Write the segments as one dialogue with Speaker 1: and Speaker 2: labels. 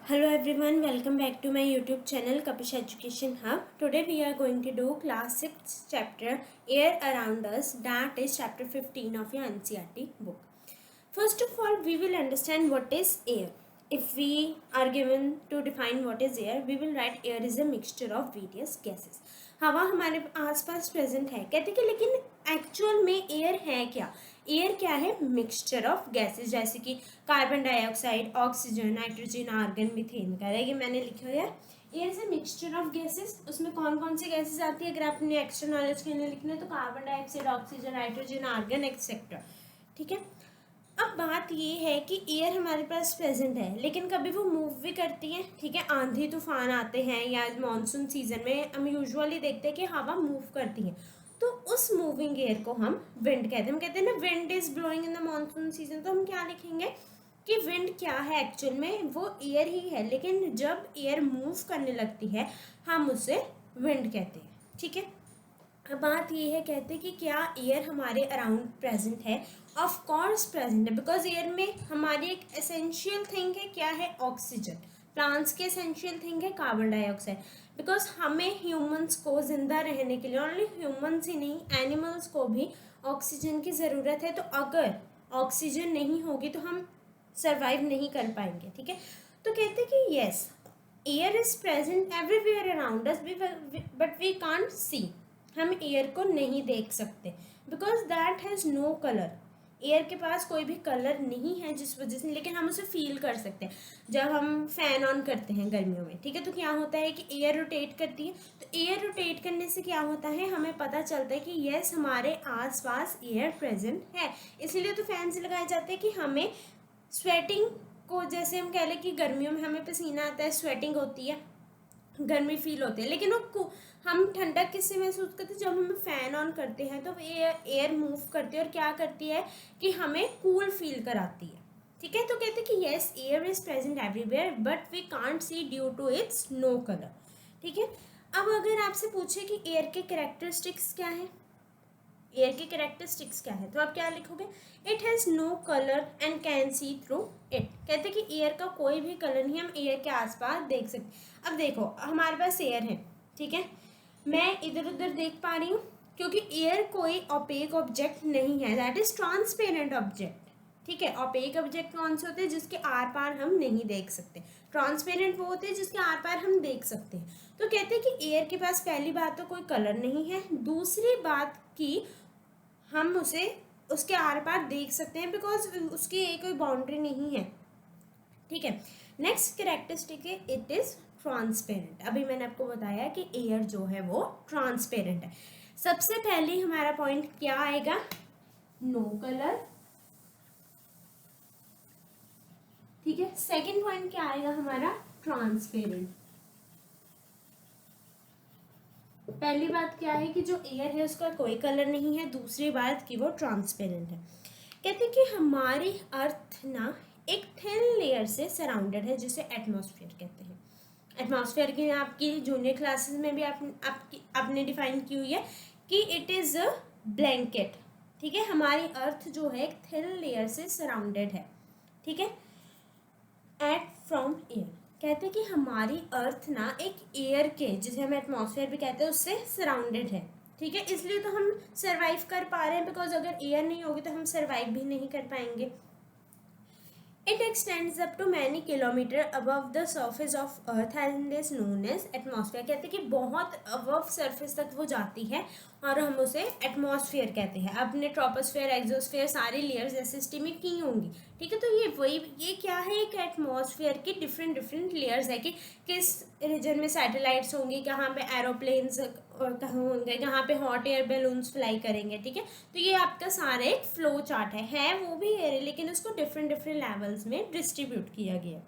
Speaker 1: Hello everyone, welcome back to my YouTube channel Kapish Education Hub. Today we are going to do class 6 chapter Air Around Us, that is chapter 15 of your NCERT book. First of all, we will understand what is air. If we are given to define what is air, we will write air is a mixture of various gases. हवा हमारे आसपास present है, कहते कि लेकिन actual में air है क्या? एयर क्या है? मिक्सचर ऑफ गैसेस, जैसे कि carbon dioxide, oxygen, nitrogen, argon, methane का है। ये मैंने लिखा है एयर से मिक्सचर ऑफ गैसेस। उसमें कौन कौन सी गैसेस आती है? अगर आपने एक्स्ट्रा नॉलेज के लिए लिखना है तो carbon dioxide, oxygen, nitrogen, argon etcetera. ठीक है, अब बात ये है कि एयर हमारे पास प्रेजेंट है, लेकिन कभी वो मूव भी करती है। ठीक है, आंधी तूफान आते हैं या मानसून सीजन में हम यूजुअली देखते हैं कि हवा मूव करती है, तो उस मूविंग एयर को हम विंड कहते हैं। हम कहते हैं ना wind is blowing in the monsoon season, तो हम क्या लिखेंगे कि विंड क्या है? एक्चुअल में वो एयर ही है, लेकिन जब एयर मूव करने लगती है हम उसे विंड कहते हैं। ठीक है, अब बात ये है, कहते हैं कि क्या एयर हमारे अराउंड प्रेजेंट है? ऑफ कोर्स प्रेजेंट है, बिकॉज एयर में हमारी एक एसेंशियल थिंग है, क्या है? ऑक्सीजन। प्लांट्स के एसेंशियल थिंग है कार्बन डाइऑक्साइड, बिकॉज हमें ह्यूमंस को जिंदा रहने के लिए, ओनली ह्यूमंस ही नहीं एनिमल्स को भी ऑक्सीजन की ज़रूरत है। तो अगर ऑक्सीजन नहीं होगी तो हम सर्वाइव नहीं कर पाएंगे। ठीक है, तो कहते हैं कि yes air is present everywhere around us, but we can't see. हम एयर को नहीं देख सकते because that has no colour. Air के पास कोई भी कलर नहीं है, जिस वजह से, लेकिन हम उसे फील कर सकते हैं जब हम फैन ऑन करते हैं गर्मियों में। ठीक है, तो क्या होता है कि एयर रोटेट करती है, तो एयर रोटेट करने से क्या होता है, हमें पता चलता है कि यस हमारे आसपास एयर प्रेजेंट है। इसीलिए तो फैंस लगाए जाते हैं कि हमें स्वेटिंग को, जैसे हम कह लें कि गर्मियों में हमें पसीना आता है, स्वेटिंग होती है, गर्मी फील होती है, लेकिन वो हम ठंडक किससे महसूस करते हैं? जब हम फैन ऑन करते हैं तो एयर मूव करती है और क्या करती है कि हमें कूल फील कराती है। ठीक है, तो कहते हैं कि yes air is present everywhere but we can't see due to its no colour. ठीक है, अब अगर आपसे पूछे कि एयर के कैरेक्टरिस्टिक्स क्या है, एयर के कैरेक्टरिस्टिक्स क्या है, तो आप क्या लिखोगे? It has no colour and can see through it. कहते हैं कि एयर का कोई भी कलर नहीं, हम एयर के आसपास देख सकते। अब देखो हमारे पास एयर है, ठीक है, मैं इधर उधर देख पा रही हूँ क्योंकि एयर कोई ओपेक ऑब्जेक्ट नहीं है, दैट इज ट्रांसपेरेंट ऑब्जेक्ट। ठीक है, ओपेक ऑब्जेक्ट कौन से होते हैं? जिसके आर पार हम नहीं देख सकते। ट्रांसपेरेंट वो होते हैं जिसके आर पार हम देख सकते हैं। तो कहते हैं कि एयर के पास पहली बात तो कोई कलर नहीं है, दूसरी बात कि हम उसे उसके आर पार देख सकते हैं बिकॉज उसकी कोई बाउंड्री नहीं है। ठीक है, नेक्स्ट कैरेक्टरिस्टिक है इट इज ट्रांसपेरेंट। अभी मैंने आपको बताया कि एयर जो है वो ट्रांसपेरेंट है। सबसे पहले हमारा पॉइंट क्या आएगा? No colour. ठीक है, सेकंड पॉइंट क्या आएगा हमारा? ट्रांसपेरेंट। पहली बात क्या है कि जो एयर है उसका कोई कलर नहीं है, दूसरी बात कि वो ट्रांसपेरेंट है। कहते हैं कि हमारी अर्थ ना एक थिन लेयर से सराउंडेड है जिसे एटमॉस्फेयर कहते हैं। एटमॉस्फेयर की आपकी जूनियर क्लासेस में भी आपने डिफाइन की हुई है कि इट इज अ ब्लैंकेट। ठीक है, हमारी अर्थ जो है एक थिन लेयर से सराउंडेड है। ठीक है, एट फ्रॉम एयर। कहते हैं कि हमारी अर्थ ना एक एयर के, जिसे हम एटमॉस्फेयर भी कहते हैं, उससे सराउंडेड है। ठीक है, इसलिए तो हम सरवाइव कर पा रहे हैं, बिकॉज अगर एयर नहीं होगी तो हम सरवाइव भी नहीं कर पाएंगे। It extends up to many kilometer above the surface of earth and is known as atmosphere। कहते हैं कि बहुत above surface तक वो जाती है और हम उसे एटमॉस्फेयर कहते हैं। अपने ट्रोपोस्फेयर, एक्सोस्फेयर सारी लेयर्स ऐसे एस्टिमेट की होंगी। ठीक है, तो ये क्या है? एक एटमॉस्फेयर की डिफरेंट लेयर्स है कि किस रीजन में सैटेलाइट्स होंगी, कहाँ पे एरोप्लेन्स कहाँ होंगे, कहाँ पे हॉट एयर बैलून्स फ्लाई करेंगे। ठीक है, तो ये आपका सारा एक फ्लो चार्ट है वो भी एयर, लेकिन उसको डिफरेंट लेवल्स में डिस्ट्रीब्यूट किया गया।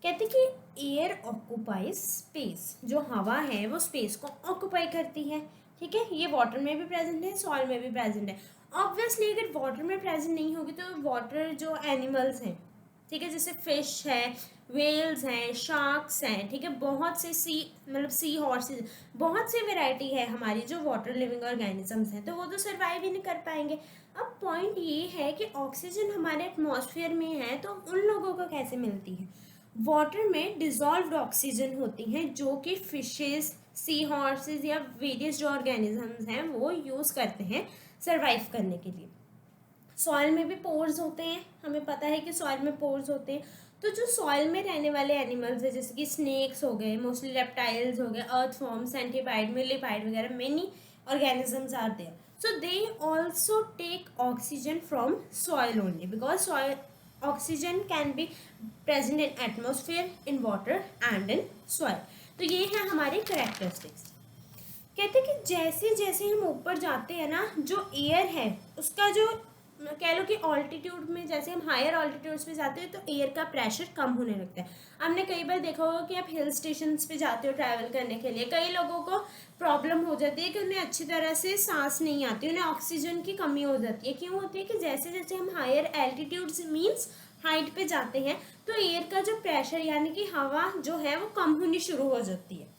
Speaker 1: कहते कि एयर ऑक्यूपाइज स्पेस, जो हवा है वो स्पेस को ऑक्यूपाई करती है। ठीक है, ये वाटर में भी प्रेजेंट है, सॉइल में भी प्रेजेंट है। ऑब्वियसली अगर वाटर में प्रेजेंट नहीं होगी तो वाटर जो एनिमल्स हैं, ठीक है, जैसे फिश है, वेल्स हैं, शार्क्स हैं, ठीक है, बहुत से सी हॉर्सेज, बहुत सी वेराइटी है हमारी जो वाटर लिविंग ऑर्गेनिजम्स हैं, तो वो तो सर्वाइव ही नहीं कर पाएंगे। अब पॉइंट ये है कि ऑक्सीजन हमारे एटमॉस्फेयर में है तो उन लोगों को कैसे मिलती है? वाटर में डिजॉल्व्ड ऑक्सीजन होती हैं जो कि फिशेस, सी हॉर्सेस या वेरियस जो ऑर्गेनिजम्स हैं वो यूज़ करते हैं सरवाइव करने के लिए। सॉइल में भी पोर्स होते हैं, हमें पता है कि सॉइल में पोर्स होते हैं। तो जो सॉइल में रहने वाले एनिमल्स हैं जैसे कि स्नेक्स हो गए, मोस्टली रेप्टाइल्स हो गए, अर्थवॉर्म, सेंटीपाइड, मिलीपाइड वगैरह, many organisms are there, so they also take oxygen from soil only because soil oxygen can be present in atmosphere, in water and in soil. तो ये है हमारे characteristics. कहते हैं कि जैसे जैसे हम ऊपर जाते हैं ना, जो एयर है उसका जो कह लो कि ऑल्टीट्यूड में, जैसे हम हायर ऑल्टीट्यूड्स पे जाते हैं तो एयर का प्रेशर कम होने लगता है। हमने कई बार देखा होगा कि आप हिल स्टेशंस पे जाते हो ट्रैवल करने के लिए, कई लोगों को प्रॉब्लम हो जाती है कि उन्हें अच्छी तरह से सांस नहीं आती, उन्हें ऑक्सीजन की कमी हो जाती है। क्यों होती है कि जैसे जैसे हम हायर एल्टीट्यूड्स मीन्स हाइट पे जाते हैं तो एयर का जो प्रेशर यानी कि हवा जो है वो कम होनी शुरू हो जाती है।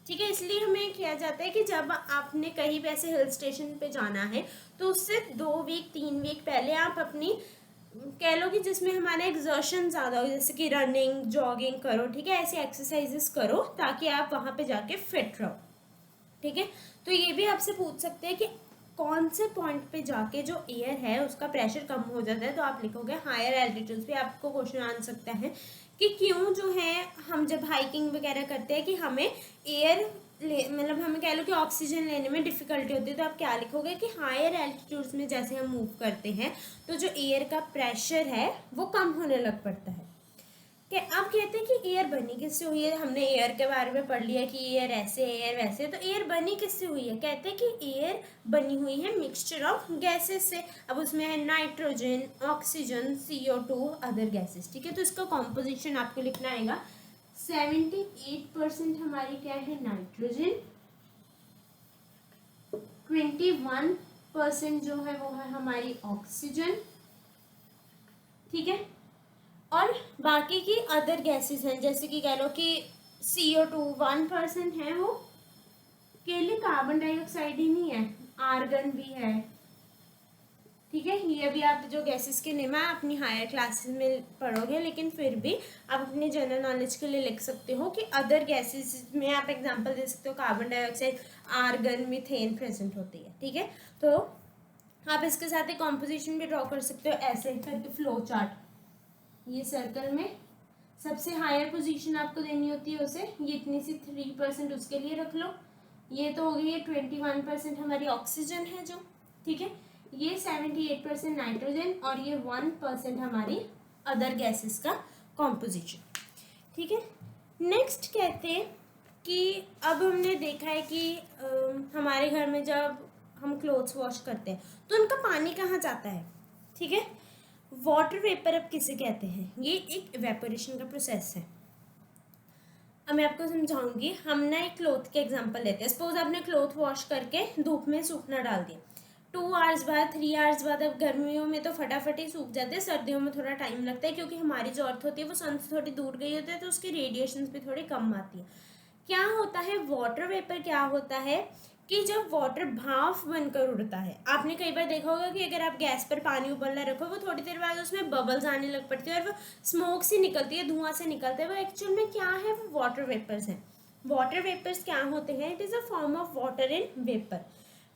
Speaker 1: ठीक है, इसलिए हमें किया जाता है कि जब आपने कहीं पे ऐसे हिल स्टेशन पे जाना है तो उससे 2 वीक 3 वीक पहले आप अपनी कह लो कि जिसमें हमारा एक्सर्शन ज़्यादा हो, जैसे कि रनिंग, जॉगिंग करो, ठीक है, ऐसी एक्सरसाइजेस करो ताकि आप वहाँ पे जाके फिट रहो। ठीक है, तो ये भी आपसे पूछ सकते हैं कि कौन से पॉइंट पे जाके जो एयर है उसका प्रेशर कम हो जाता है, तो आप लिखोगे हायर एल्टीट्यूड्स पे। आपको क्वेश्चन आ सकता है कि क्यों जो है हम जब हाइकिंग वगैरह करते हैं कि हमें एयर मतलब हमें कह लो कि ऑक्सीजन लेने में डिफिकल्टी होती है, तो आप क्या लिखोगे कि हायर एल्टीट्यूड्स में जैसे हम मूव करते हैं तो जो एयर का प्रेशर है वो कम होने लग पड़ता है। अब कहते हैं कि एयर बनी किससे हुई है। हमने एयर के बारे में पढ़ लिया कि एयर ऐसे, एयर वैसे, तो एयर बनी किससे हुई है। कहते हैं कि एयर बनी हुई है मिक्सचर ऑफ गैसेस से। अब उसमें है nitrogen, oxygen, CO2, other gases. ठीक है, तो इसका कॉम्पोजिशन आपको लिखना आएगा 78% हमारी क्या है, नाइट्रोजन, 21% जो है वो है हमारी ऑक्सीजन, ठीक है, और बाकी की अदर गैसेस हैं जैसे कि कह लो कि CO2 1% है, वो केवल कार्बन डाइऑक्साइड ही नहीं है, आर्गन भी है। ठीक है, ये भी आप जो गैसेस के नेम है अपनी हायर क्लासेस में पढ़ोगे, लेकिन फिर भी आप अपने जनरल नॉलेज के लिए लिख सकते हो कि अदर गैसेस में आप एग्जांपल दे सकते हो, carbon dioxide, argon, methane present होती है। ठीक है, तो आप इसके साथ एक कॉम्पोजिशन भी ड्रॉ कर सकते हो ऐसे करके फ्लो चार्ट। ये सर्कल में सबसे हायर पोजीशन आपको देनी होती है उसे, ये इतनी सी 3% उसके लिए रख लो। ये तो हो गई है 21% हमारी ऑक्सीजन है जो, ठीक है, ये 78% नाइट्रोजन और ये 1% हमारी अदर गैसेस का कॉम्पोजिशन। ठीक है, नेक्स्ट कहते हैं कि अब हमने देखा है कि हमारे घर में जब हम क्लोथ्स वॉश करते हैं तो उनका पानी कहाँ जाता है। ठीक है, वाटर वेपर अब किसे कहते हैं, ये एक इवेपोरेशन का प्रोसेस है। अब मैं आपको समझाऊंगी। हम ना एक क्लोथ के एग्जांपल लेते हैं। सपोज आपने क्लोथ वॉश करके धूप में सूखना डाल दिया, 2 आवर्स बाद, 3 आवर्स बाद, अब गर्मियों में तो फटाफट ही सूख जाते हैं, सर्दियों में थोड़ा टाइम लगता है क्योंकि हमारी जो अर्थ होती है वो सन से थोड़ी दूर गई होती है तो उसकी रेडिएशन भी थोड़ी कम आती है। क्या होता है वाटर वेपर, क्या होता है कि जब वाटर भाप बनकर उड़ता है, आपने कई बार देखा होगा कि अगर आप गैस पर पानी उबलना रखो वो थोड़ी देर बाद उसमें बबल्स आने लग पड़ती है और वो स्मोक सी निकलती है, धुआं से निकलता है, वो एक्चुअल में क्या है, वो वाटर वेपर्स हैं। वाटर वेपर्स क्या होते हैं, it is a form of water in vapour,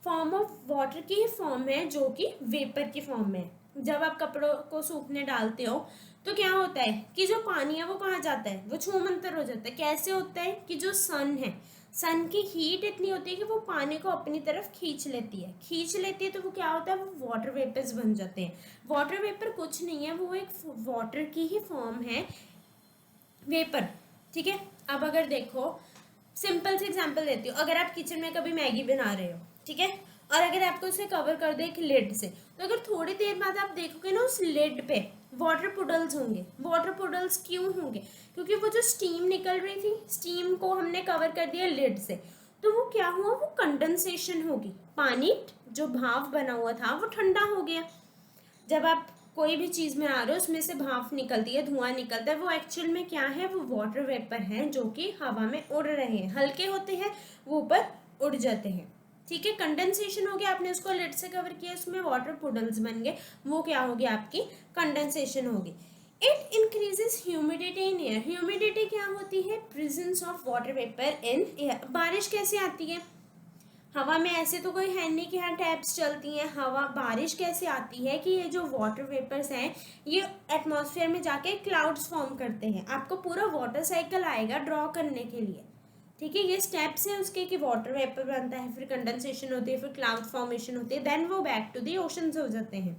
Speaker 1: form of water की फॉर्म है जो कि वेपर की फॉर्म में है। जब आप कपड़ों को सूखने डालते हो तो क्या होता है कि जो पानी है वो कहाँ जाता है, वो छूमंतर हो जाता है। कैसे होता है कि जो सन है, सन की हीट इतनी होती है कि वो पानी को अपनी तरफ खींच लेती है, तो वो क्या होता है, वो वाटर वेपर्स बन जाते हैं। वाटर वेपर कुछ नहीं है, वो एक वाटर की ही फॉर्म है, वेपर। ठीक है, अब अगर देखो सिंपल से एग्जांपल देती हूँ, अगर आप किचन में कभी मैगी बना रहे हो, ठीक है, और अगर आपको उसे कवर कर दे एक लिड से, तो अगर थोड़ी देर बाद आप देखोगे ना उस लिड पे वाटर पुडल्स होंगे। वाटर पुडल्स क्यों होंगे, क्योंकि वो जो स्टीम निकल रही थी, स्टीम को हमने कवर कर दिया लिड से, तो वो क्या हुआ, वो कंडेंसेशन होगी, पानी जो भाप बना हुआ था वो ठंडा हो गया। जब आप कोई भी चीज़ में आ रहे हो उसमें से भाप निकलती है, धुआं निकलता है, वो एक्चुअल में क्या है, वो वाटर वेपर हैं जो कि हवा में उड़ रहे हैं, हल्के होते हैं, वो ऊपर उड़ जाते हैं। ठीक है, कंडेंसेशन हो गया, आपने उसको लिड से कवर किया, उसमें वाटर पुडल्स बन गए, वो क्या होगी, आपकी कंडेंसेशन होगी। It increases humidity in air. Humidity क्या होती है? Presence of water vapour in air. बारिश कैसे आती है? हवा में ऐसे तो कोई है नहीं कि हाँ टैप्स चलती हैं। हवा बारिश कैसे आती है कि ये जो वाटर वेपर्स हैं ये एटमॉस्फेयर में जाके क्लाउड्स फॉर्म करते हैं। आपको पूरा वाटर साइकिल आएगा ड्रॉ करने के लिए, ठीक है। ये स्टेप्स हैं उसके कि वाटर वेपर बनता है, फिर कंडेंसेशन होती है, फिर क्लाउड फॉर्मेशन होती है, देन वो बैक टू द ओशंस हो जाते हैं।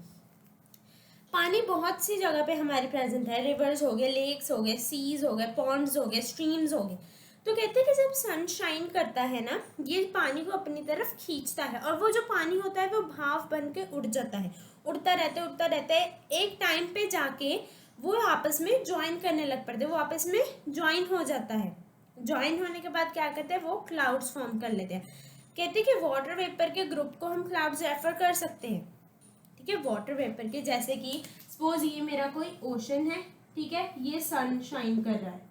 Speaker 1: पानी बहुत सी जगह पे हमारे प्रेजेंट है। रिवर्स हो गए, लेक्स हो गए, सीज हो गए, पॉन्ड्स हो गए, स्ट्रीम्स हो गए। तो कहते हैं कि जब सन शाइन करता है ना, ये पानी को अपनी तरफ खींचता है और वो जो पानी होता है वो भाप बन के उड़ जाता है। उड़ता रहता है, एक टाइम पे जाके वो आपस में ज्वाइन करने लग पड़ते हैं, वो आपस में ज्वाइन हो जाता है। ज्वाइन होने के बाद क्या करते हैं? वो क्लाउड्स फॉर्म कर लेते हैं। कहते हैं कि वाटर वेपर के ग्रुप को हम क्लाउड्स रेफर कर सकते हैं, ठीक है। वाटर वेपर के, जैसे कि सपोज ये मेरा कोई ओशन है, ठीक है, ये सन शाइन कर रहा है,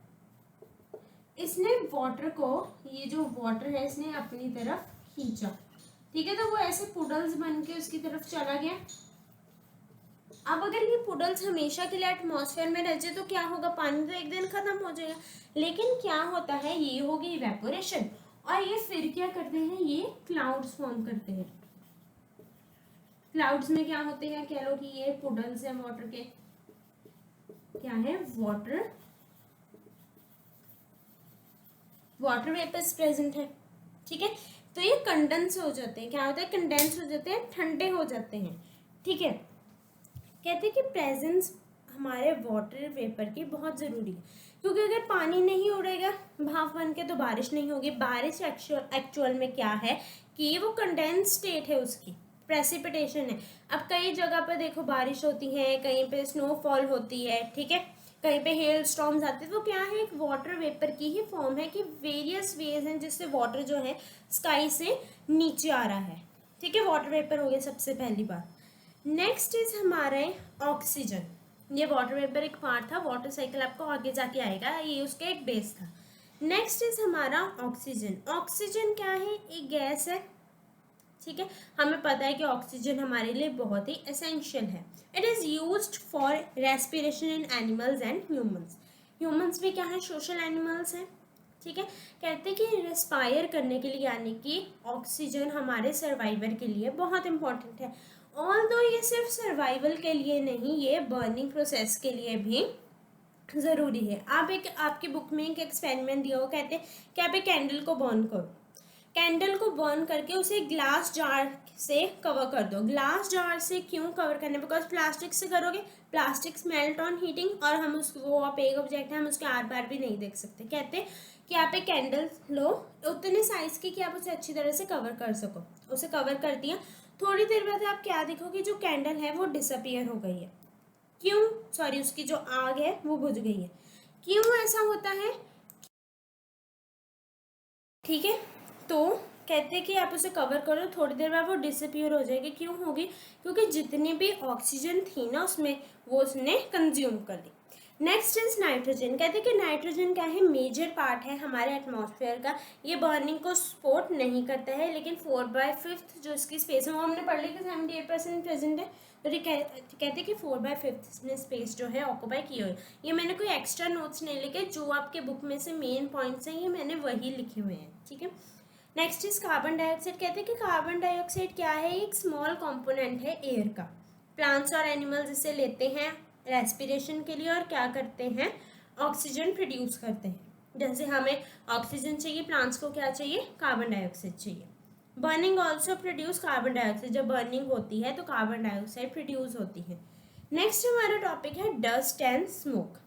Speaker 1: इसने वाटर को, ये जो वाटर है इसने अपनी तरफ खींचा, ठीक है, तो वो ऐसे पुडल्स बन के उसकी तरफ चला गया। अब अगर ये पुडल्स हमेशा के लिए एटमॉस्फेयर में रह जाए तो क्या होगा? पानी तो एक दिन खत्म हो जाएगा। लेकिन क्या होता है? ये होगी इवेपोरेशन, और ये फिर क्या करते हैं? ये क्लाउड्स फॉर्म करते हैं। क्लाउड्स में क्या होते हैं? कह लो कि ये पुडल्स है वाटर के, क्या है? वाटर वेपर्स प्रेजेंट है, ठीक है। तो ये कंडेंस हो जाते हैं। क्या होता है? कंडेंस हो जाते हैं, ठंडे हो जाते हैं, ठीक है। कहते हैं कि प्रेजेंस हमारे वाटर वेपर की बहुत ज़रूरी है, क्योंकि अगर पानी नहीं उड़ेगा भाप बन के तो बारिश नहीं होगी। बारिश एक्चुअल में क्या है कि वो कंडेंस स्टेट है, उसकी प्रेसिपिटेशन है। अब कई जगह पर देखो बारिश होती है, कहीं पे स्नोफॉल होती है, ठीक है, कहीं पे हेल स्टॉर्म्स आते हैं, तो क्या है? एक वाटर वेपर की ही फॉर्म है कि वेरियस वेज हैं जिससे वाटर जो है स्काई से नीचे आ रहा है, ठीक है। वाटर वेपर हो गया सबसे पहली बात। नेक्स्ट इज हमारे ऑक्सीजन। ये वाटर वेपर एक पार्ट था, वाटर साइकिल आपको आगे जाके आएगा, ये उसका एक बेस था। नेक्स्ट इज हमारा ऑक्सीजन। ऑक्सीजन क्या है? एक गैस है, ठीक है। हमें पता है कि ऑक्सीजन हमारे लिए बहुत ही एसेंशियल है। It is used for respiration in animals and humans. Humans भी क्या है? सोशल एनिमल्स हैं, ठीक है। कहते हैं कि रेस्पायर करने के लिए, यानी कि ऑक्सीजन हमारे सर्वाइवल के लिए बहुत इंपॉर्टेंट है। ऑल्दो ये सिर्फ सर्वाइवल के लिए नहीं, ये बर्निंग प्रोसेस के लिए भी ज़रूरी है। आप एक, आपकी बुक में एक एक्सपेरिमेंट दिया हो, कहते हैं कि आप एक कैंडल को बर्न करो, कैंडल को बर्न करके उसे ग्लास जार से कवर कर दो। ग्लास जार से क्यों कवर करने? बिकॉज प्लास्टिक से करोगे, प्लास्टिक मेल्ट ऑन हीटिंग, और हम उसको, वो आप एक ऑब्जेक्ट है, हम उसके आर पार भी नहीं देख सकते। कहते हैं कि आप एक कैंडल लो उतने साइज की कि आप उसे अच्छी तरह से कवर कर सको। उसे कवर कर दिया, थोड़ी देर बाद आप क्या देखोगे? जो कैंडल है वो डिसअपियर हो गई है। क्यों? सॉरी, उसकी जो आग है वो बुझ गई है। क्यों ऐसा होता है? ठीक है, तो कहते हैं कि आप उसे कवर करो, थोड़ी देर बाद वो डिसअपियर हो जाएगी। क्यों होगी? क्योंकि जितनी भी ऑक्सीजन थी ना उसमें, वो उसने कंज्यूम कर ली। Next is nitrogen. कहते हैं कि नाइट्रोजन क्या है? मेजर पार्ट है हमारे एटमॉस्फेयर का। ये बर्निंग को सपोर्ट नहीं करता है, लेकिन 4/5 जो इसकी स्पेस है वो हमने पढ़ ली कि 78% प्रेजेंट है। तो ये कहते हैं कि 4/5 ने स्पेस जो है ऑक्यूपाई की हुई है। ये मैंने कोई एक्स्ट्रा नोट्स नहीं लिखे, जो आपके बुक में से मेन पॉइंट्स हैं ये मैंने वही लिखे हुए हैं, ठीक है। Next is carbon dioxide. कहते हैं कि कार्बन डाइऑक्साइड क्या है? एक स्मॉल कंपोनेंट है एयर का। प्लांट्स और एनिमल्स इसे लेते हैं रेस्पिरेशन के लिए और क्या करते हैं? ऑक्सीजन प्रोड्यूस करते हैं। जैसे हमें ऑक्सीजन चाहिए, प्लांट्स को क्या चाहिए? कार्बन डाइऑक्साइड चाहिए। Burning also produce carbon dioxide. जब बर्निंग होती है तो कार्बन डाइऑक्साइड प्रोड्यूस होती है। नेक्स्ट हमारा टॉपिक है dust and smoke.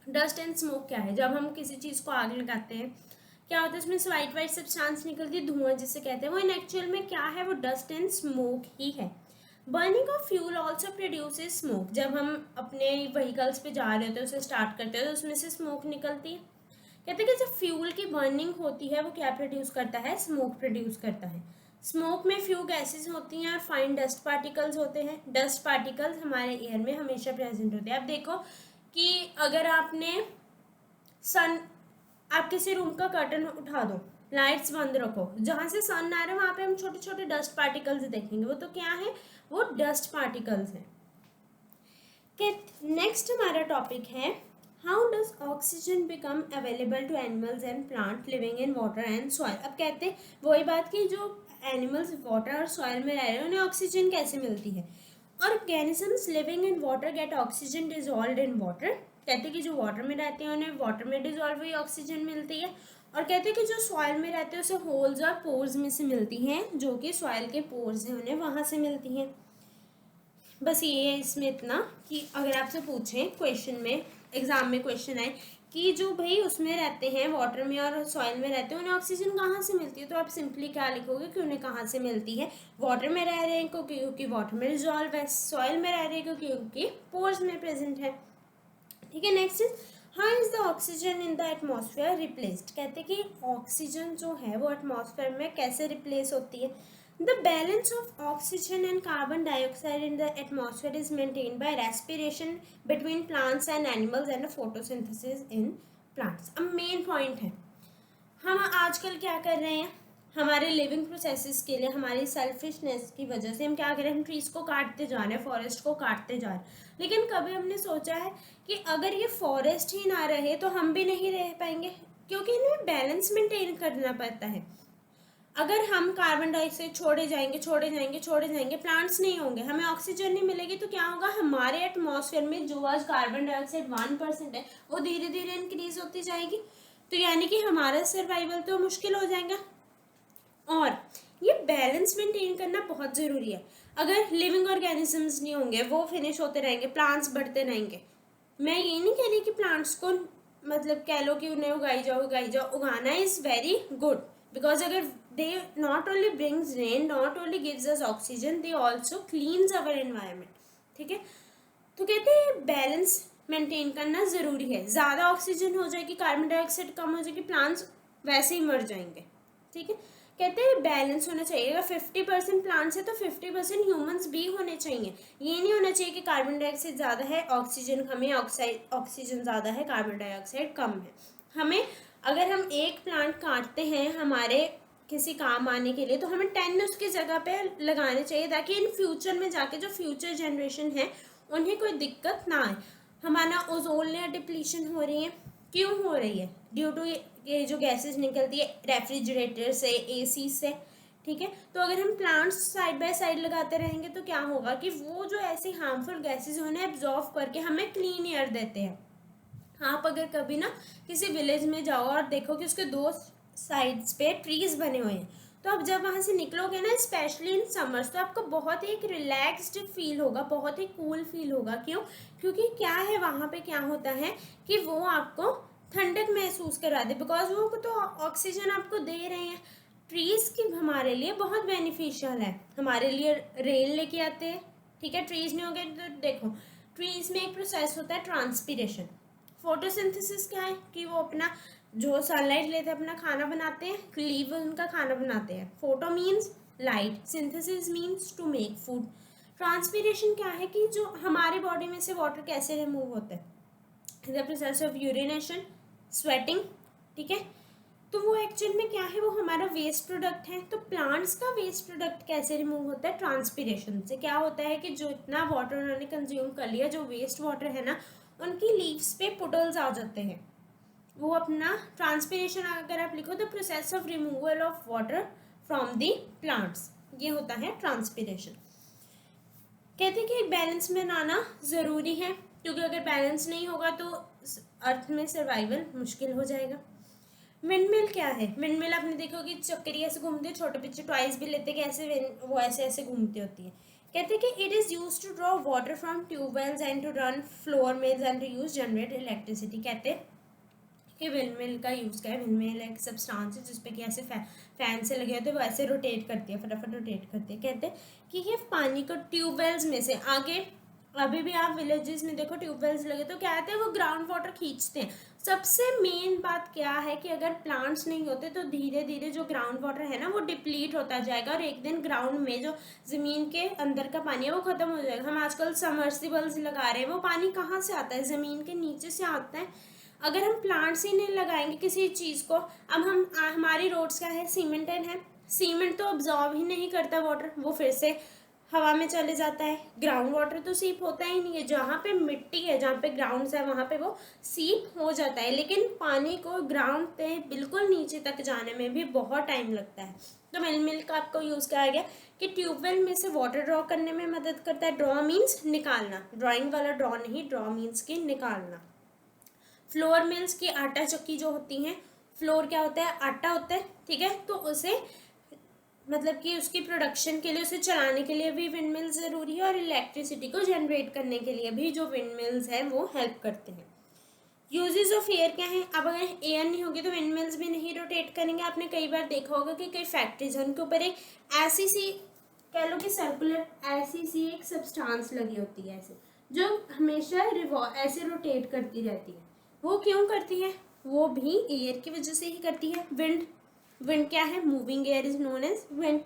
Speaker 1: Dust and smoke क्या है? जब हम किसी चीज़ को आग लगाते हैं क्या होता है? उसमें से वाइट वाइट सब्सटेंस निकलती है, धुआं जिसे कहते हैं, वो इन एक्चुअल में क्या है? वो डस्ट एंड स्मोक ही है। Burning of fuel also produces smoke. जब हम अपने व्हीकल्स पे जा रहे होते हैं, उसे स्टार्ट करते हैं तो उसमें से स्मोक निकलती है। कहते हैं कि जब फ्यूल की बर्निंग होती है वो क्या प्रोड्यूस करता है? स्मोक प्रोड्यूस करता है। स्मोक में फ्यू गैसेस होती हैं और फाइन डस्ट पार्टिकल्स होते हैं। डस्ट पार्टिकल्स हमारे एयर में हमेशा प्रेजेंट होते हैं। अब देखो कि अगर आपने सन, आप किसी रूम का कर्टन उठा दो, लाइट्स बंद रखो, जहाँ से सन आ रहा है वहाँ पे हम छोटे छोटे डस्ट पार्टिकल्स देखेंगे। वो तो क्या है? वो डस्ट पार्टिकल्स हैं। नेक्स्ट हमारा टॉपिक है how does oxygen become available to animals and plant living in water and soil. अब कहते हैं वही बात कि जो एनिमल्स वाटर और सॉइल में रह रहे हैं उन्हें ऑक्सीजन कैसे मिलती है। Organisms living in water gate oxygen dissolve in water. कहते हैं कि जो वाटर में रहते हैं उन्हें वाटर में डिजॉल्व हुई ऑक्सीजन मिलती है, और कहते हैं कि जो सॉइल में रहते हैं उसे होल्स और पोर्स में से मिलती हैं, जो कि सॉइल के पोर्स हैं उन्हें वहाँ से मिलती हैं। बस ये है इसमें इतना कि अगर आपसे पूछें क्वेश्चन में, एग्जाम में क्वेश्चन आए कि जो भाई उसमें रहते हैं वाटर में और सॉइल में रहते हैं उन्हें ऑक्सीजन कहाँ से मिलती है, तो आप सिंपली क्या लिखोगे कि उन्हें कहाँ से मिलती है। वाटर में रह रहे हैं क्योंकि वाटर में डिजॉल्व है, सॉइल में रह रहे हैं क्योंकि पोर्स में प्रेजेंट है। ठीक है, next is how is the oxygen in the atmosphere replaced. कहते हैं कि ऑक्सीजन जो है वो एटमॉस्फेयर में कैसे रिप्लेस होती है। The balance of oxygen and carbon dioxide in the atmosphere is maintained by respiration between plants and animals and photosynthesis in plants. अब मेन पॉइंट है, हम आजकल क्या कर रहे हैं, हमारे लिविंग प्रोसेसेस के लिए हमारी सेल्फिशनेस की वजह से हम क्या कर रहे हैं, हम ट्रीज को काटते जा रहे हैं, फॉरेस्ट को काटते जा रहे हैं। लेकिन कभी हमने सोचा है कि अगर ये फॉरेस्ट ही ना रहे तो हम भी नहीं रह पाएंगे, क्योंकि इन्हें बैलेंस मेंटेन करना पड़ता है। अगर हम कार्बन डाइऑक्साइड छोड़े जाएंगे, प्लांट्स नहीं होंगे, हमें ऑक्सीजन नहीं मिलेगी, तो क्या होगा, हमारे एटमॉस्फेयर में जो आज कार्बन डाइऑक्साइड 1% है वो धीरे धीरे इंक्रीज होती जाएगी, तो यानी कि हमारा सर्वाइवल तो मुश्किल हो जाएगा। और ये बैलेंस मेंटेन करना बहुत ज़रूरी है। अगर लिविंग ऑर्गेनिजम्स नहीं होंगे, वो फिनिश होते रहेंगे, प्लांट्स बढ़ते रहेंगे। मैं ये नहीं कह रही कि प्लांट्स को मतलब कह लो कि उन्हें उगाई जाओ, उगाना इज़ वेरी गुड, बिकॉज अगर they not only brings rain, not only gives us oxygen, they also cleans our environment। ठीक है, तो कहते हैं बैलेंस मेंटेन करना ज़रूरी है। ज़्यादा ऑक्सीजन हो जाएगी, कार्बन डाइऑक्साइड कम हो जाएगी, प्लांट्स वैसे ही मर जाएंगे। ठीक है, कहते हैं बैलेंस होना चाहिए। अगर 50% प्लांट्स है तो 50% ह्यूमंस भी होने चाहिए। ये नहीं होना चाहिए कि कार्बन डाइऑक्साइड ज़्यादा है, ऑक्सीजन कम है, ऑक्सीजन ज़्यादा है, कार्बन डाइऑक्साइड कम है। हमें अगर हम एक प्लांट काटते हैं हमारे किसी काम आने के लिए, तो हमें 10 उसकी जगह पे लगाने चाहिए, ताकि इन फ्यूचर में जाके जो फ्यूचर जनरेशन है उन्हें कोई दिक्कत ना आए। हमारा ओजोन लेयर डिप्लीशन हो रही है, क्यों हो रही है, ड्यू टू ये जो गैसेस निकलती है रेफ्रिजरेटर से, एसी से। ठीक है, तो अगर हम प्लांट्स साइड बाय साइड लगाते रहेंगे तो क्या होगा कि वो जो ऐसी हार्मफुल गैसेस उन्हें एब्जॉर्व करके हमें क्लीन एयर देते हैं। आप अगर कभी ना किसी विलेज में जाओ और देखो कि उसके दो साइड्स पे ट्रीज बने हुए हैं, तो आप जब वहाँ से निकलोगे ना, स्पेशली इन समर्स, तो आपको बहुत ही एक रिलैक्स्ड फील होगा, बहुत ही कूल फील होगा। क्यों, क्योंकि क्या है वहाँ पे क्या होता है कि वो आपको ठंडक महसूस करा दे, बिकॉज वो तो ऑक्सीजन आपको दे रहे हैं। ट्रीज की हमारे लिए बहुत बेनिफिशियल है, हमारे लिए रेन लेके आते हैं। ठीक है, ट्रीज नहीं होंगे तो देखो, ट्रीज में एक प्रोसेस होता है ट्रांसपीरेशन। फोटोसिंथेसिस क्या है कि वो अपना जो सनलाइट लेते हैं अपना खाना बनाते हैं, लीव उनका खाना बनाते हैं। Photo means light, synthesis means to make food. Transpiration क्या है कि जो हमारे बॉडी में से वाटर कैसे रिमूव होता है, the process of urination, sweating. ठीक है, तो वो एक्चुअल में क्या है, वो हमारा वेस्ट प्रोडक्ट है। तो प्लांट्स का वेस्ट प्रोडक्ट कैसे रिमूव होता है, ट्रांसपीरेशन से। क्या होता है कि जो इतना वाटर उन्होंने कंज्यूम कर लिया, जो वेस्ट वाटर है ना, उनकी लीव्स पे पुडल्स आ जाते हैं। वो अपना ट्रांसपीरेशन अगर आप लिखो, the process of removal of water from the plants, ये होता है ट्रांसपीरेशन। कहते हैं कि एक बैलेंस में लाना ज़रूरी है, क्योंकि अगर बैलेंस नहीं होगा तो अर्थ में सर्वाइवल मुश्किल हो जाएगा। विंडमिल क्या है, विंडमिल आपने देखो कि चक्करी ऐसे घूमती है, छोटे बच्चे टॉयज भी लेते हैं कि ऐसे वो ऐसे ऐसे घूमती होती है। कहते हैं कि it is use to draw water from tubewells and to run flour mills and to use generate electricity. कहते हैं कि विंडमिल का यूज़ क्या है, विंडमिल एक सब्सटेंस है जिसपे कि ऐसे फैन से लगे होते हैं, वो ऐसे रोटेट करती है, फटाफट रोटेट करती है। कहते हैं कि ये पानी को ट्यूबवेल्स में से आगे, अभी भी आप विलेजेस में देखो ट्यूबवेल्स लगे तो क्या आते हैं, वो ग्राउंड वाटर खींचते हैं। सबसे मेन बात क्या है कि अगर प्लांट्स नहीं होते तो धीरे धीरे जो ग्राउंड वाटर है ना वो डिप्लीट होता जाएगा, और एक दिन ग्राउंड में जो ज़मीन के अंदर का पानी है वो ख़त्म हो जाएगा। हम आजकल समर्सिबल्स लगा रहे हैं, वो पानी कहाँ से आता है, ज़मीन के नीचे से आता है। अगर हम प्लांट्स ही नहीं लगाएंगे किसी चीज़ को, अब हमारी रोड्स क्या है, सीमेंटेड है, सीमेंट तो ऑब्जॉर्व ही नहीं करता वाटर, वो फिर से हवा में चले जाता है। ग्राउंड वाटर तो सीप होता ही नहीं है, जहाँ पे मिट्टी है, जहाँ पे ग्राउंड है वहाँ पे वो सीप हो जाता है, लेकिन पानी को ग्राउंड पे बिल्कुल नीचे तक जाने में भी बहुत टाइम लगता है। तो मिल मिल का आपको यूज़ किया गया कि ट्यूबवेल में से वाटर ड्रॉ करने में मदद करता है। ड्रॉ मीन्स निकालना, ड्रॉइंग वाला ड्रॉ नहीं, ड्रॉ मीन्स की निकालना। फ्लोर मिल्स की आटा चक्की जो होती हैं, फ्लोर क्या होता है, आटा होता है, ठीक है, तो उसे मतलब कि उसकी प्रोडक्शन के लिए, उसे चलाने के लिए भी विंड मिल्स ज़रूरी है, और इलेक्ट्रिसिटी को जनरेट करने के लिए भी जो विंड मिल्स हैं वो हेल्प करते हैं। यूजेस ऑफ एयर क्या है, अब अगर एयर नहीं होगी तो विंड मिल्स भी नहीं रोटेट करेंगे। आपने कई बार देखा होगा कि कई फैक्ट्रीज हैं, उनके ऊपर एक ऐसी सी, कह लो कि सर्कुलर ऐसी सी एक सब्सटेंस लगी होती है ऐसे, जो हमेशा ऐसे रोटेट करती रहती है। वो क्यों करती है, वो भी एयर की वजह से ही करती है। विंड क्या है, moving air is known as wind.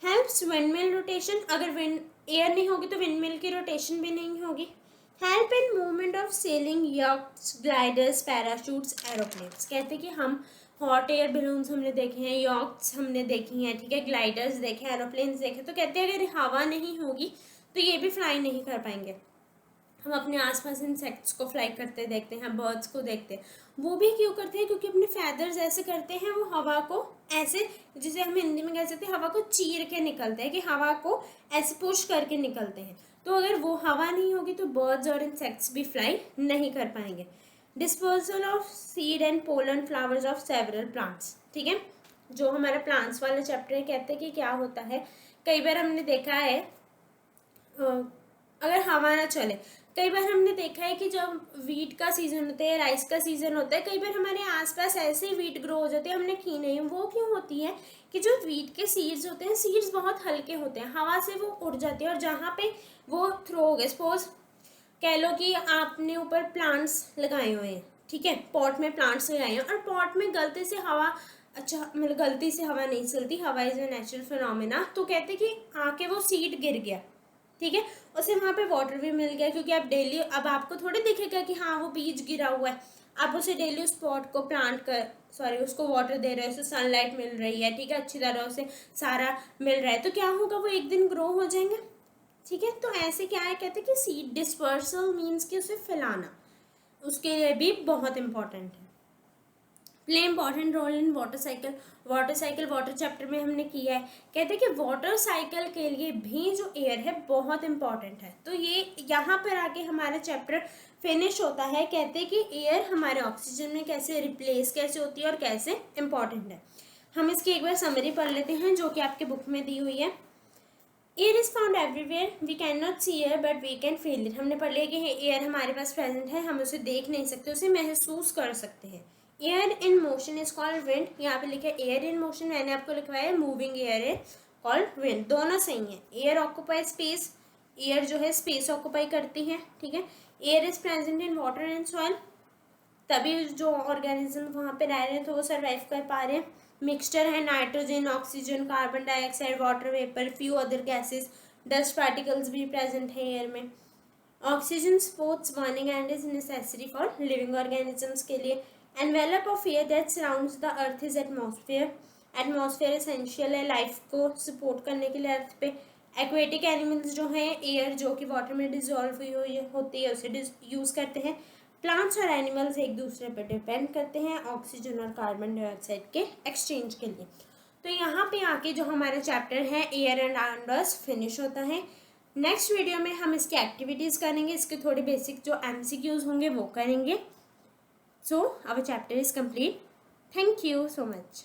Speaker 1: Helps windmill rotation, अगर विंड एयर नहीं होगी तो विंडमिल की रोटेशन भी नहीं होगी। Help in movement of sailing yachts, gliders, parachutes, aeroplanes. कहते हैं कि हम हॉट एयर बलून्स हमने देखे हैं, यॉक्ट्स हमने देखी हैं, ठीक है, ग्लाइडर्स देखे, एरोप्लेन्स देखे, तो कहते हैं अगर हवा नहीं होगी तो ये भी फ्लाई नहीं कर पाएंगे। हम अपने आसपास इंसेक्ट्स को फ्लाई करते देखते हैं, बर्ड्स को देखते हैं, वो भी क्यों करते हैं, क्योंकि अपने फैदर्स ऐसे करते हैं, वो हवा को ऐसे, जिसे हम हिंदी में कह सकते हैं हवा को चीर के निकलते हैं, कि हवा को ऐसे पुश करके निकलते हैं। तो अगर वो हवा नहीं होगी तो बर्ड्स और इंसेक्ट्स भी फ्लाई नहीं कर पाएंगे। Dispersal of seed and pollen flowers of several plants, ठीक है, जो हमारा प्लांट्स वाला चैप्टर है, कहते हैं कि क्या होता है, कई बार हमने देखा है अगर हवा ना चले, कई बार हमने देखा है कि जब वीट का सीज़न होता है, राइस का सीज़न होता है, कई बार हमारे आसपास ऐसे ही वीट ग्रो हो जाते हैं, हमने की नहीं। वो क्यों होती है कि जो वीट के सीड्स होते हैं, सीड्स बहुत हल्के होते हैं, हवा से वो उड़ जाते हैं, और जहाँ पे वो थ्रो हो गए, सपोज कह लो कि आपने ऊपर प्लांट्स लगाए हुए हैं, ठीक है, पॉट में प्लांट्स लगाए हैं, और पॉट में गलती से हवा, अच्छा मतलब गलती से हवा नहीं चलती, हवा इज़ अ नेचुरल फिनोमेना, तो कहते हैं कि आके वो सीड गिर गया, ठीक है, उसे वहाँ पे वाटर भी मिल गया, क्योंकि आप डेली, अब आपको थोड़ी दिखेगा कि हाँ वो बीज गिरा हुआ है, आप उसे डेली उस पॉट को उसको वाटर दे रहे हो, उसे सनलाइट मिल रही है, ठीक है, अच्छी तरह उसे सारा मिल रहा है, तो क्या होगा, वो एक दिन ग्रो हो जाएंगे, ठीक है। तो ऐसे क्या है, कहते हैं कि सीड डिस्पर्सल मीन्स कि उसे फैलाना, उसके लिए भी बहुत इंपॉर्टेंट है। Play important role in water cycle water chapter में हमने किया है। कहते हैं कि वाटर साइकिल के लिए भी जो एयर है बहुत इंपॉर्टेंट है। तो ये यहाँ पर आके हमारा चैप्टर फिनिश होता है। कहते हैं कि एयर हमारे ऑक्सीजन में कैसे रिप्लेस कैसे होती है और कैसे इंपॉर्टेंट है। हम इसकी एक बार समरी पढ़ लेते हैं जो कि आपके बुक में दी हुई है। Air is found everywhere, we can not see air but we can feel it. हमने पढ़ लिया कि एयर हमारे पास प्रेजेंट है, हम उसे देख नहीं सकते, उसे महसूस कर सकते हैं। Air in motion is called wind, यहाँ पे लिखा है एयर इन मोशन, मैंने आपको लिखवाया है moving air is called wind, दोनों सही है। एयर ऑक्यूपाई स्पेस, एयर जो है स्पेस ऑक्यूपाई करती है, ठीक है। Air is present in water and soil, तभी जो ऑर्गेनिज्म वहाँ पे रह रहे हैं तो वो सर्वाइव कर पा रहे हैं। मिक्सचर है nitrogen, oxygen, carbon dioxide, water vapour, few other gases, dust particles भी प्रेजेंट है एयर में। Oxygen sports burning and is necessary for living organisms के लिए। Envelope of air that surrounds the earth is atmosphere, atmosphere essential है life को support करने के लिए अर्थ पे। एक्वेटिक एनिमल्स जो हैं एयर जो कि वाटर में डिजॉल्व हुई होती है उसे यूज़ करते हैं। प्लांट्स और एनिमल्स एक दूसरे पर डिपेंड करते हैं ऑक्सीजन और कार्बन डाइऑक्साइड के एक्सचेंज के लिए। तो यहाँ पे आके जो हमारा चैप्टर है एयर एंड अराउंड फिनिश होता है। नेक्स्ट वीडियो में हम इसकी एक्टिविटीज़ करेंगे, इसके थोड़े बेसिक जो MCQs होंगे वो करेंगे। So our chapter is complete. Thank you so much.